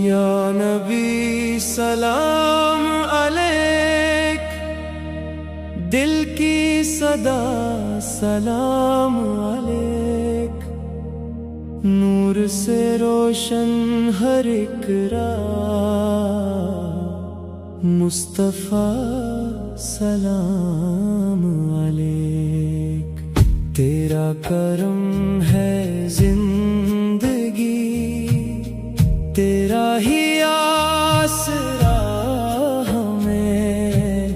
یا نبی سلام علیک، دل کی صدا سلام علیک، نور سے روشن ہر ایک راہ، مصطفیٰ سلام علیک۔ تیرا کرم ہے زندگی، تیرا ہی آسرا ہمیں،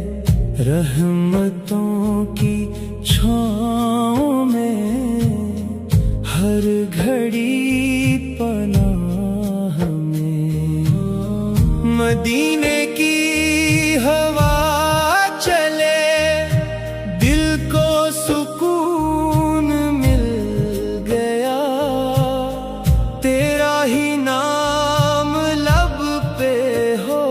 رحمتوں کی چھاؤں میں ہر گھڑی پناہ ہمیں۔ مدینے کی ہوا چلے، دل کو سکون مل گیا، تیرا ہی نام لب پہ ہو،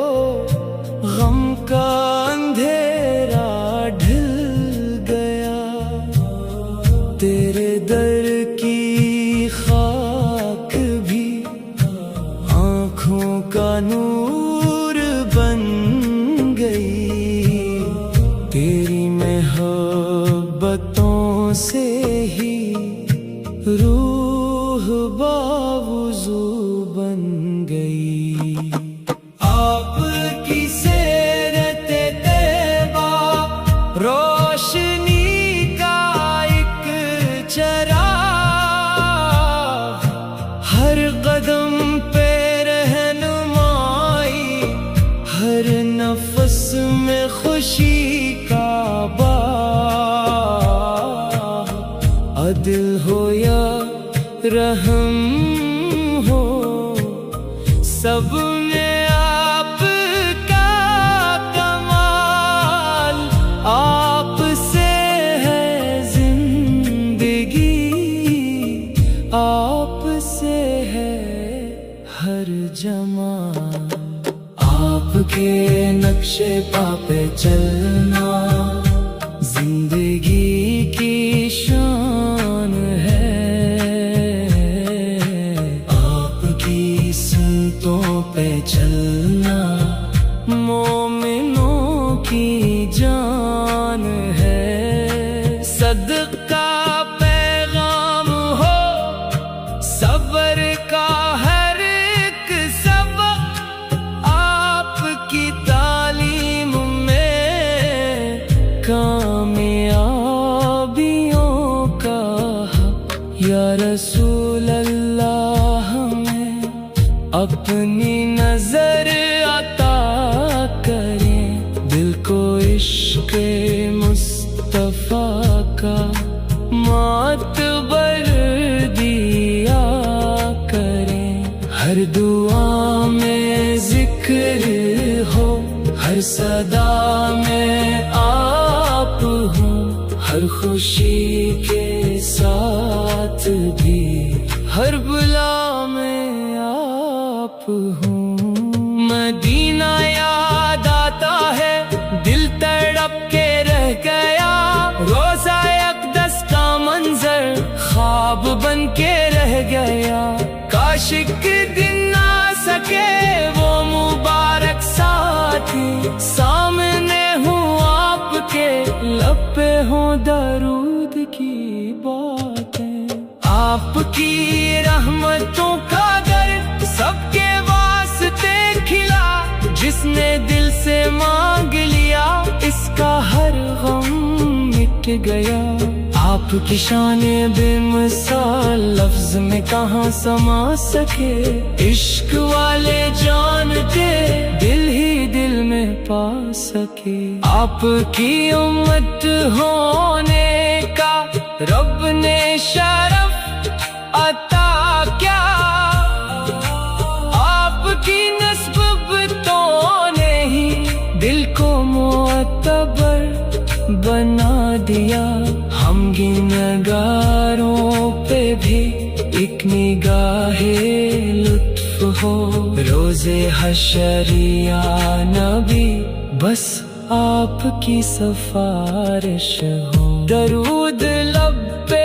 غم کا اندھیرا ڈھل گیا، تیرے در کی خاک بھی آنکھوں کا نور بن گئی، تیری محبتوں سے ہی روح باوضو بن گئی۔ آپ کی سیرت طیبہ روشنی کا ایک چراغ، ہر قدم پہ رہنمائی، ہر نفس میں خوشی کا باغ، عدل ہو یا رحم ہو، سب میں آپ کا کمال، آپ سے ہے زندگی، آپ سے ہے ہر جمال، آپ کے نقش پا پہ چلنا زندگی کی شان ہے، آپ کی سنتوں پہ چلنا مومنوں کی جان ہے، صدقہ پیغام ہو، صبر کا ہر ایک سبق، آپ کی تعلیم میں کامیابیوں کا حق، یا رسول اللہ ہمیں اپنی نظر عطا کریں، دل کو عشق مصطفیٰ کا معتبر دیا کریں، ہر دعا میں ذکر ہو، ہر صدا میں آپ ہوں، ہر خوشی کے ساتھ بھی ہر بلا میں آپ ہوں۔ مدینہ یاد آتا ہے، دل تڑپ کے رہ گیا، روزہ اقدس کا منظر خواب بن کے رہ گیا، کاش ایک دن آ سکے وہ مبارک ساتھی، سامنے ہوں آپ کے، لب پہ ہوں درود کی باتیں، آپ کی رحمتوں کا در سب کے واسطے کھلا، جس نے دل سے مانگ لیا اس کا ہر غم مٹ گیا، آپ کی شان بے مثال لفظ میں کہاں سما سکے، عشق والے جانتے دل ہی دل میں پا سکے، آپ کی امت ہونے کا رب نے شرف عطا کیا، آپ کی نسبتوں نے ہی دل کو معتبر بنا دیا، ہم گنہگاروں پہ بھی ایک نگاہ لطف ہو، روز حشر یا نبی بس آپ کی سفارش ہو، درود لب پہ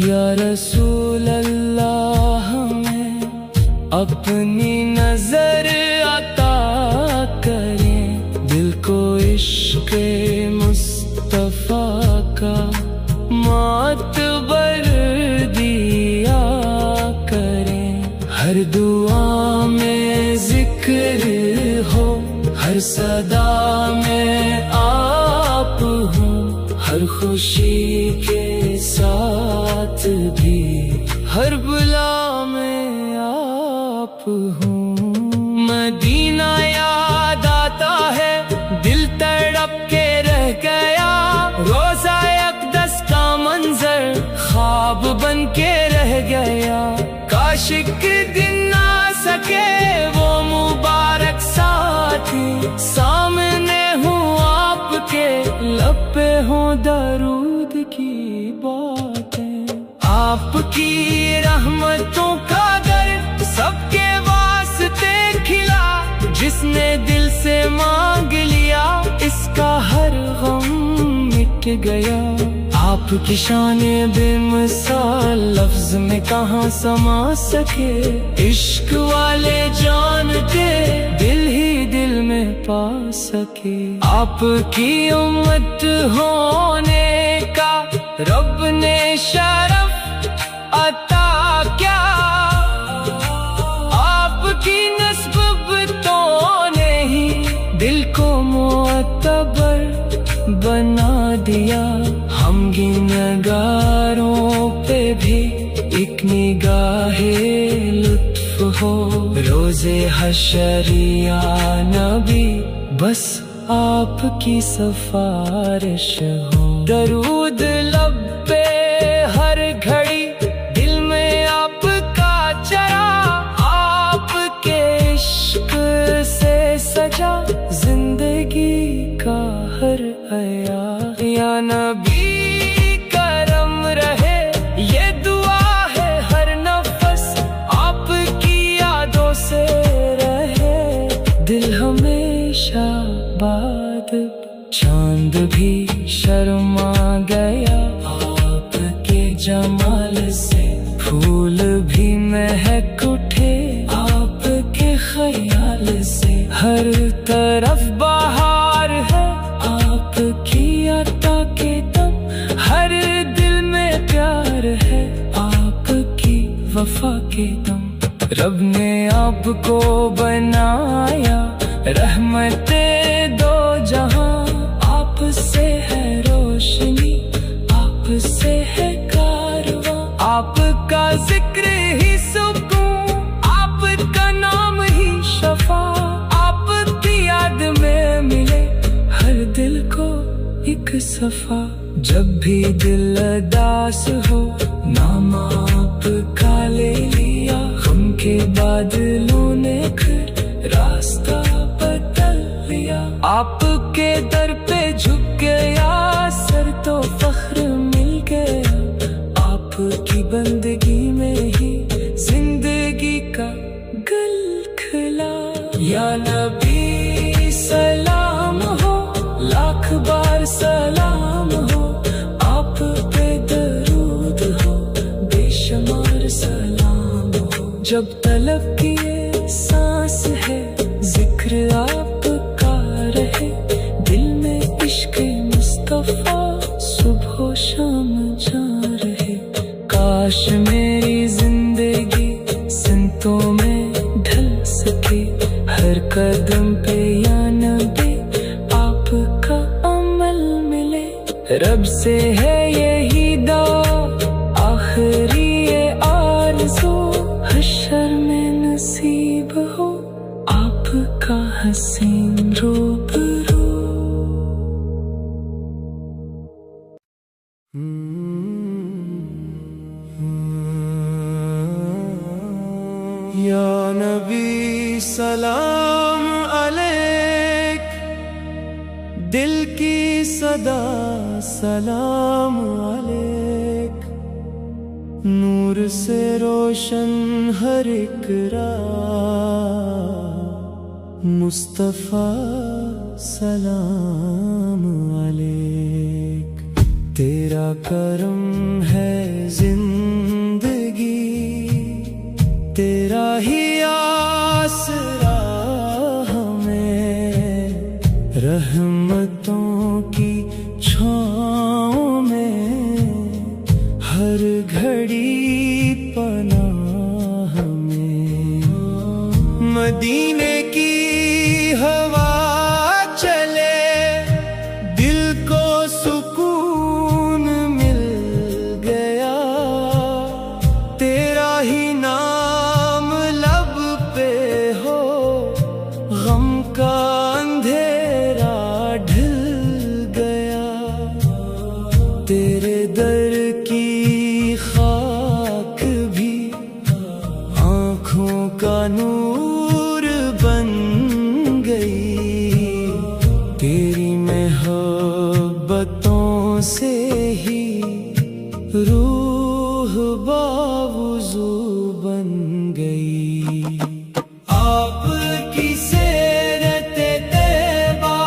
یا رسول اللہ ہمیں اپنی نظر عطا کریں، دل کو عشق مصطفیٰ کا معتبر دیا کریں، ہر دعا میں ذکر ہو، ہر صدا میں آپ ہوں، ہر خوشی کے ساتھ بھی ہر بلا میں آپ ہوں۔ مدینہ یاد آتا ہے، دل تڑپ کے رہ گیا، روزہ اقدس کا منظر خواب بن کے رہ گیا، کاش ایک دن آ سکے وہ مبارک ساتھی، سامنے ہوں آپ کے، لب پہ ہوں درود کی باتیں، آپ کی رحمتوں کا در سب کے واسطے کھلا، جس نے دل سے مانگ لیا اس کا ہر غم مٹ گیا، آپ کی شان بے مثال لفظ میں کہاں سما سکے، عشق والے جانتے دل ہی دل میں پا سکے، آپ کی امت ہونے کا رب نے شرف عطا کیا، آپ کی نسب تو نے ہی دل کو معتبر بنا دیا، ہم گنہگاروں پہ بھی ایک نگاہ لطف ہو، روز حشر یا نبی بس آپ کی سفارش ہو، درود لب پہ ہر گھڑی دل میں آپ کا چرا، آپ کے عشق سے سجا زندگی کا ہر عیا، یا نبی کرم رہے یہ دعا ہے ہر نفس، آپ کی یادوں سے رہے دل ہمیشہ باد، چاند بھی شرما گیا آپ کے جمال سے، پھول بھی مہک اٹھے آپ کے خیال سے، ہر طرف بہار ہے آپ کی عطا کے دم، ہر دل میں پیار ہے آپ کی وفا کے دم، رب نے آپ کو بنایا رحمت دو جہاں، آپ سے ہے روشنی آپ سے ہے کارواں، آپ کا ذکر ہی سکون آپ کا نام ہی شفا، آپ کی یاد میں ملے ہر دل کو ایک صفا، جب بھی دل اداس ہو نام آپ کا لے لیا، غم کے بادلوں نے پھر راستہ بدل لیا، آپ کے در پہ جھک گیا سر تو فخر مل گیا، آپ کی بندگی میں ہی زندگی کا گل کھلا، یا نبی سلام ہو لاکھ بار سلام ہو، آپ پہ درود ہو بے شمار سلام ہو، جب طلب کیے سانس ہے ذکر آپ کا رہے، دل میں عشق مصطفیٰ صبح و شام جا رہے، کاش میری زندگی سنتوں میں ڈھل سکے، ہر قدم پہ یا نبی آپ کا عمل ملے، رب سے ہے یہی دعا آخری یہ آرزو، حشر میں نصیب ہو آپ کا حسین روبرو۔ یا نبی سلام علیک، دل کی صدا سلام علیک، نور سے روشن ہر ایک راہ، مصطفیٰ سلام علیک، تیرا کرم ہے زندگی گھڑی پناہ میں، مدینے کی ہوا چلے دل کو سکون مل گیا، تیرا ہی نام لب پہ ہو غم کا اندھیرا ڈھل گیا، تیرے در کی خاک بھی آنکھوں کا نور بن گئی، تیری محبتوں سے ہی روح باوضو بن گئی۔ آپ کی سیرت طیبہ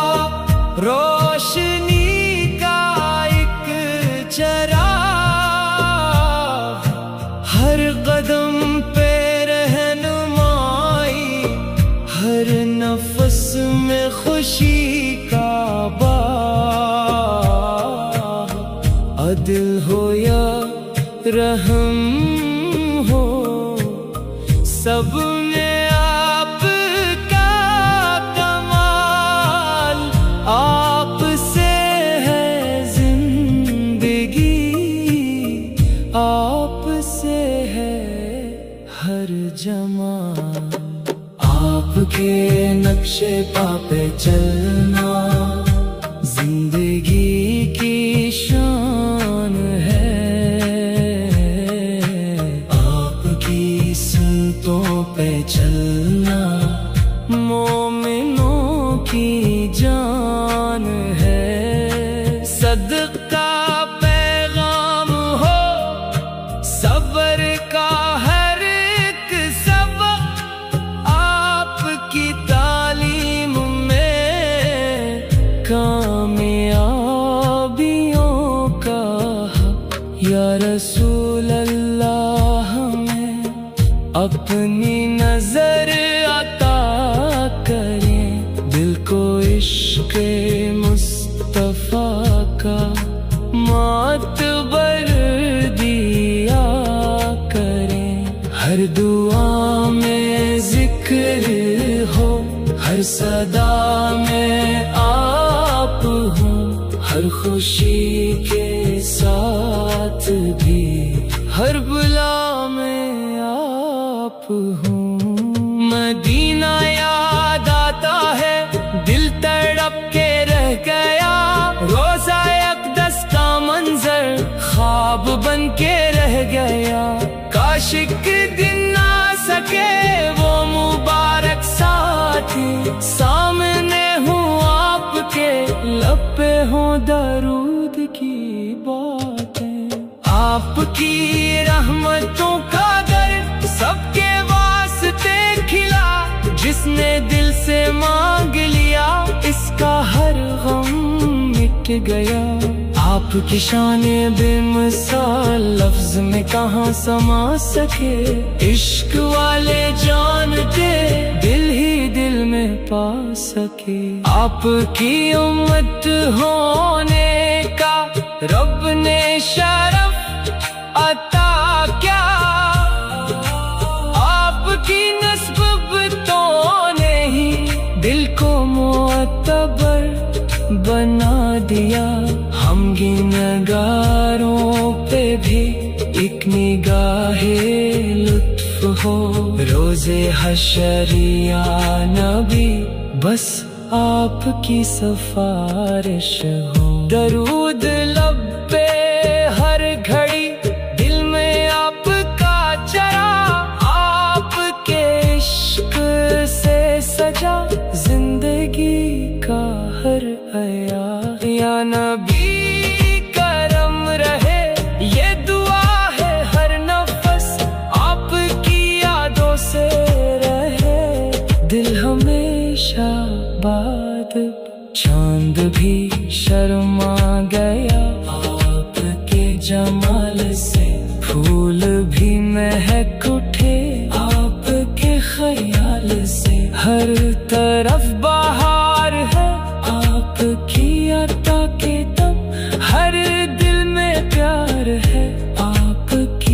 روشنی کا ایک چراغ، ہر قدم پہ رہنمائی، ہر نفس میں خوشی کا باغ، عدل ہو یا رحم ہو سب میں آپ کا کمال، آپ سے ہے زندگی، آپ سے ہے ہر جمال، آپ کے نقش پا پہ چلنا زندگی کی شان ہے، آپ کی سنتوں پہ چلنا مومنوں کی جان ہے، صدقہ پیغام ہو صبر کا ہر ایک سبق، آپ کی تعلیم میں کامیابیوں کا حق، یا رسول اللہ ہمیں اپنی نظر عطا کریں، دل کو عشق مصطفیٰ کا معتبر دیا کریں، ہر دعا میں ذکر ہو، ہر صدا میں آپ ہوں، ہر خوشی کے ساتھ بھی ہر بلا میں آپ ہوں، مدینہ یاد آتا ہے دل تڑپ کے رہ گیا، روزہ اقدس کا منظر خواب بن کے رہ گیا، کاش ایک دن آ سکے وہ مبارک ساتھی، سامنے ہوں آپ کے لب پہ ہوں درود کی باتیں، آپ کی رحمتوں کا در سب کے واسطے کھلا، جس نے دل سے مانگ لیا اس کا ہر غم مٹ گیا، آپ کی شان بے مثال لفظ میں کہاں سما سکے، عشق والے جانتے دل ہی دل میں پا سکے، آپ کی امت ہونے کا رب نے شرف عطا کیا، آپ کی نسبتوں نے ہی دل کو معتبر بنا دیا، ہم گنہگاروں پہ بھی ایک نگاہ لطف ہو، روز حشر یا نبی بس آپ کی سفارش ہو، درود لب پہ ہر گھڑی دل میں آپ کا چرا، آپ کے عشق سے سجا زندگی کا ہر حیا، یا نبی کرم رہے یہ دعا ہے ہر نفس، آپ کی یادوں سے رہے دل ہمیشہ باد، چاند بھی شرما گیا آپ کے جمال سے، پھول بھی مہک اٹھے آپ کے خیال سے، ہر طرف بہار ہے آپ کی عطا کے دم، ہر دل میں پیار ہے آپ کی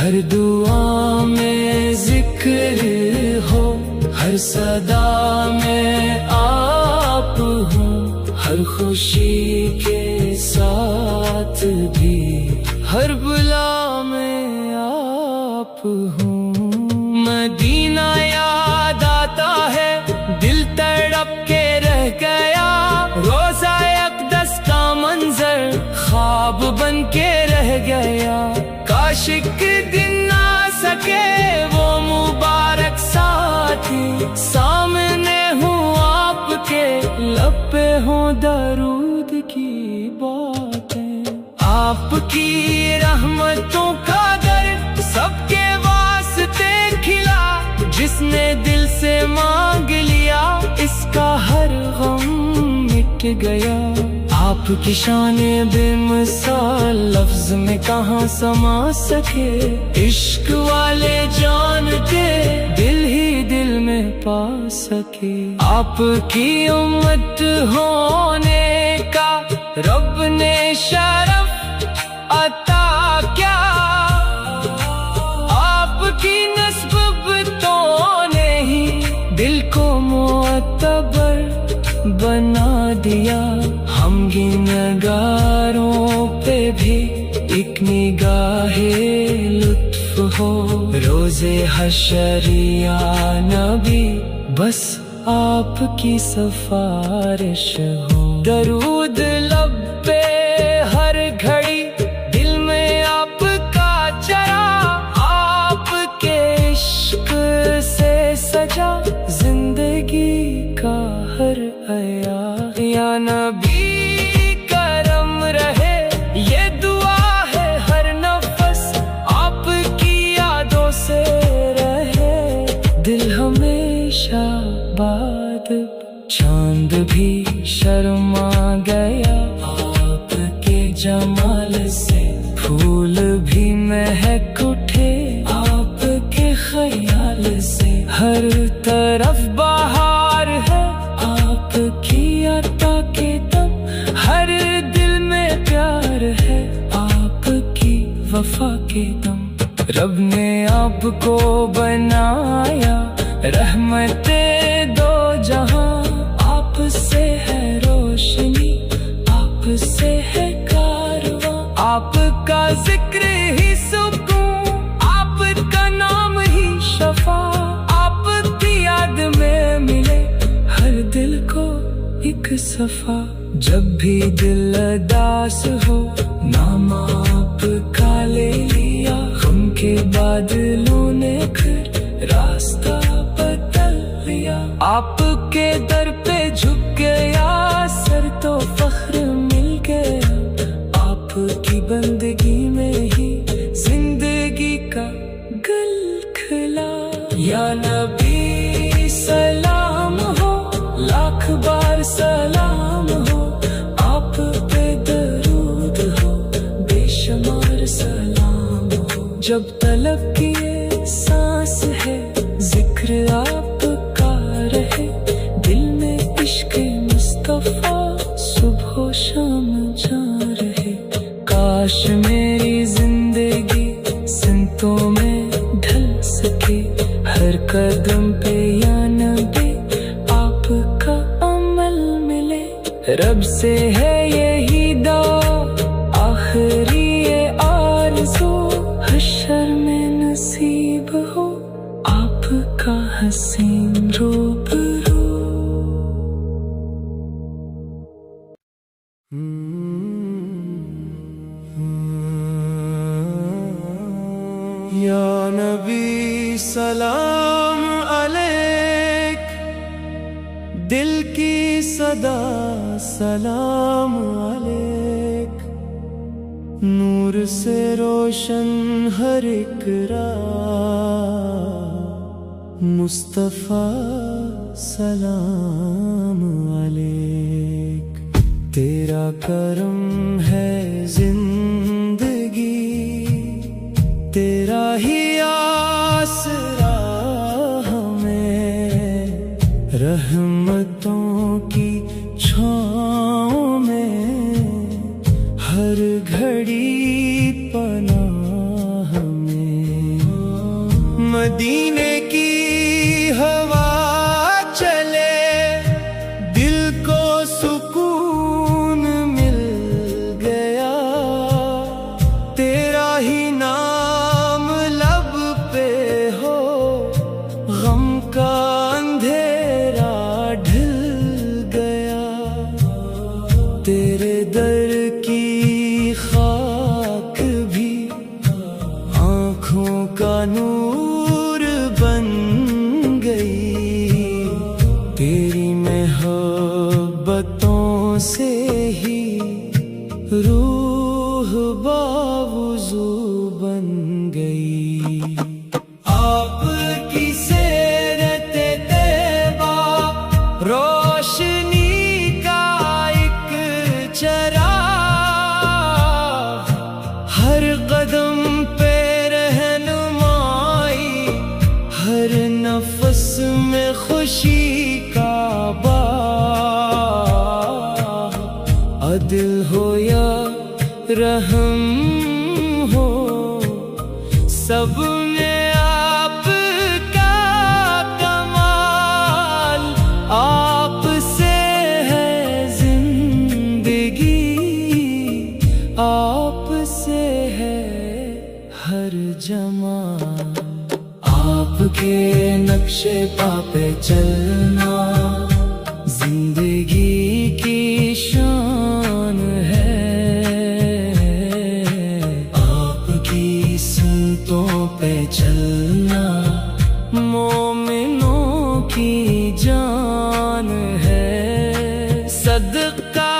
ہر دعا میں ذکر ہو، ہر صدا میں آپ ہوں، ہر خوشی کے ساتھ بھی ہر بلا میں آپ ہوں۔ مدینہ یاد آتا ہے، دل تڑپ کے رہ گیا، روزہ اقدس کا منظر خواب بن کے رہ گیا۔ کاش ایک دن آ سکے وہ مبارک ساتھی، سامنے ہوں آپ کے، لب پہ ہوں درود کی باتیں۔ آپ کی رحمتوں کا در سب کے واسطے کھلا، جس نے دل سے مانگ لیا اس کا ہر غم مٹ گیا۔ آپ کی شان بے مثال لفظ میں کہاں سما سکے، عشق والے جانتے دل ہی دل میں پا سکے۔ آپ کی امت ہونے کا رب نے شرف عطا کیا، آپ کی نسبتوں نے ہی دل کو معتبر بنا دیا۔ ہم گنہگاروں پہ بھی ایک نگاہ لطف ہو، روز حشر یا نبی بس آپ کی سفارش ہو۔ درود لب پہ ہر گھڑی، دل میں آپ کا چرا، آپ کے عشق سے سجا زندگی کا ہر عیا۔ یا نبی کرم رہے یہ دعا ہے ہر نفس، آپ کی یادوں سے رہے دل ہمیشہ باد۔ چاند بھی شرما گیا آپ کے جمال سے، پھول بھی مہک اٹھے آپ کے خیال سے، ہر طرف بہار ہے آپ کی عطا کے دم، ہر دل میں پیار ہے آپ کی وفا کے دم۔ رب نے آپ کو بنایا رحمت دو جہاں، آپ سے ہے روشنی، آپ سے ہے کارواں، آپ کا ذکر ہی سکون، آپ کا نام ہی شفا، آپ کی یاد میں ملے ہر دل کو ایک صفا۔ جب بھی دل اداس ہو نام آپ کا لے لیا، غم کے بادلوں نے پھر راستہ بدل لیا۔ آپ کے در پہ جھک گیا سر تو فخر مل گیا، آپ کی بندگی میں ہی زندگی کا گل کھلا۔ یا نبی سلام ہو، لاکھ بار سلام ہو، آپ پہ درود ہو، بے شمار سلام ہو۔ جب طلب کیے سانس ہے ذکر آپ کا رہے، دل میں عشق مصطفیٰ صبح و شام جا رہے۔ کاش میری زندگی سنتوں میں ڈھل سکے، ہر قدم پہ یا نبی آپ کا عمل ملے۔ رب سے ہے یہی دعا آخری یہ آرزو، حشر میں نصیب ہو آپ کا حسین روبرو۔ یا نبی سلام علیک، دل کی صدا سلام علیک، نور سے روشن ہر ایک راہ، مصطفیٰ سلام علیک۔ تیرا کرم ہے زندگی، تیرا ہی آسرا ہمیں، رحمتوں کی چھاؤں میں ہر گھڑی پناہ ہمیں۔ مدینے کی ہوا چلے دل کو سکون مل گیا، تیرا ہی نام لب پہ ہو غم کا اندھیرا ڈھل گیا، تیرے در کی خاک بھی آنکھوں کا نور بن گئی، تیری محبتوں سے ہی روح باوضو بن گئی۔ آپ کی سیرت طیبہ روشنی کا ایک چراغ، ہر قدم پہ رہنمائی، ہر نفس میں خوشی کا باغ، عدل ہو یا رحم ہو سب میں آپ کا کمال، آپ سے ہے زندگی، آپ سے ہے ہر جمال، آپ کے نقش پا پہ چلنا زندگی کی شان ہے، آپ کی سنتوں پہ چلنا مومنوں کی جان ہے، صدقہ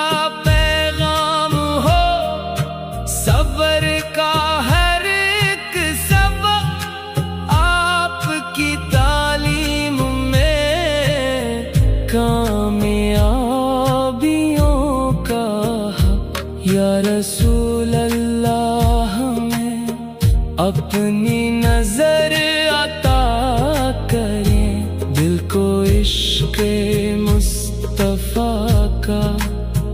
پیغام ہو صبر کا ہر ایک سبق، آپ کی تعلیم میں کامیابیوں کا حق، یا رسول اللہ ہمیں اپنی نظر عطا کریں، دل کو عشق مصطفیٰ کا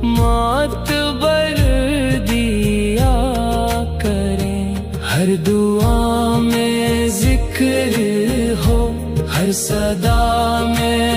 معتبر دیا کریں، ہر دعا میں ذکر ہو، ہر صدا میں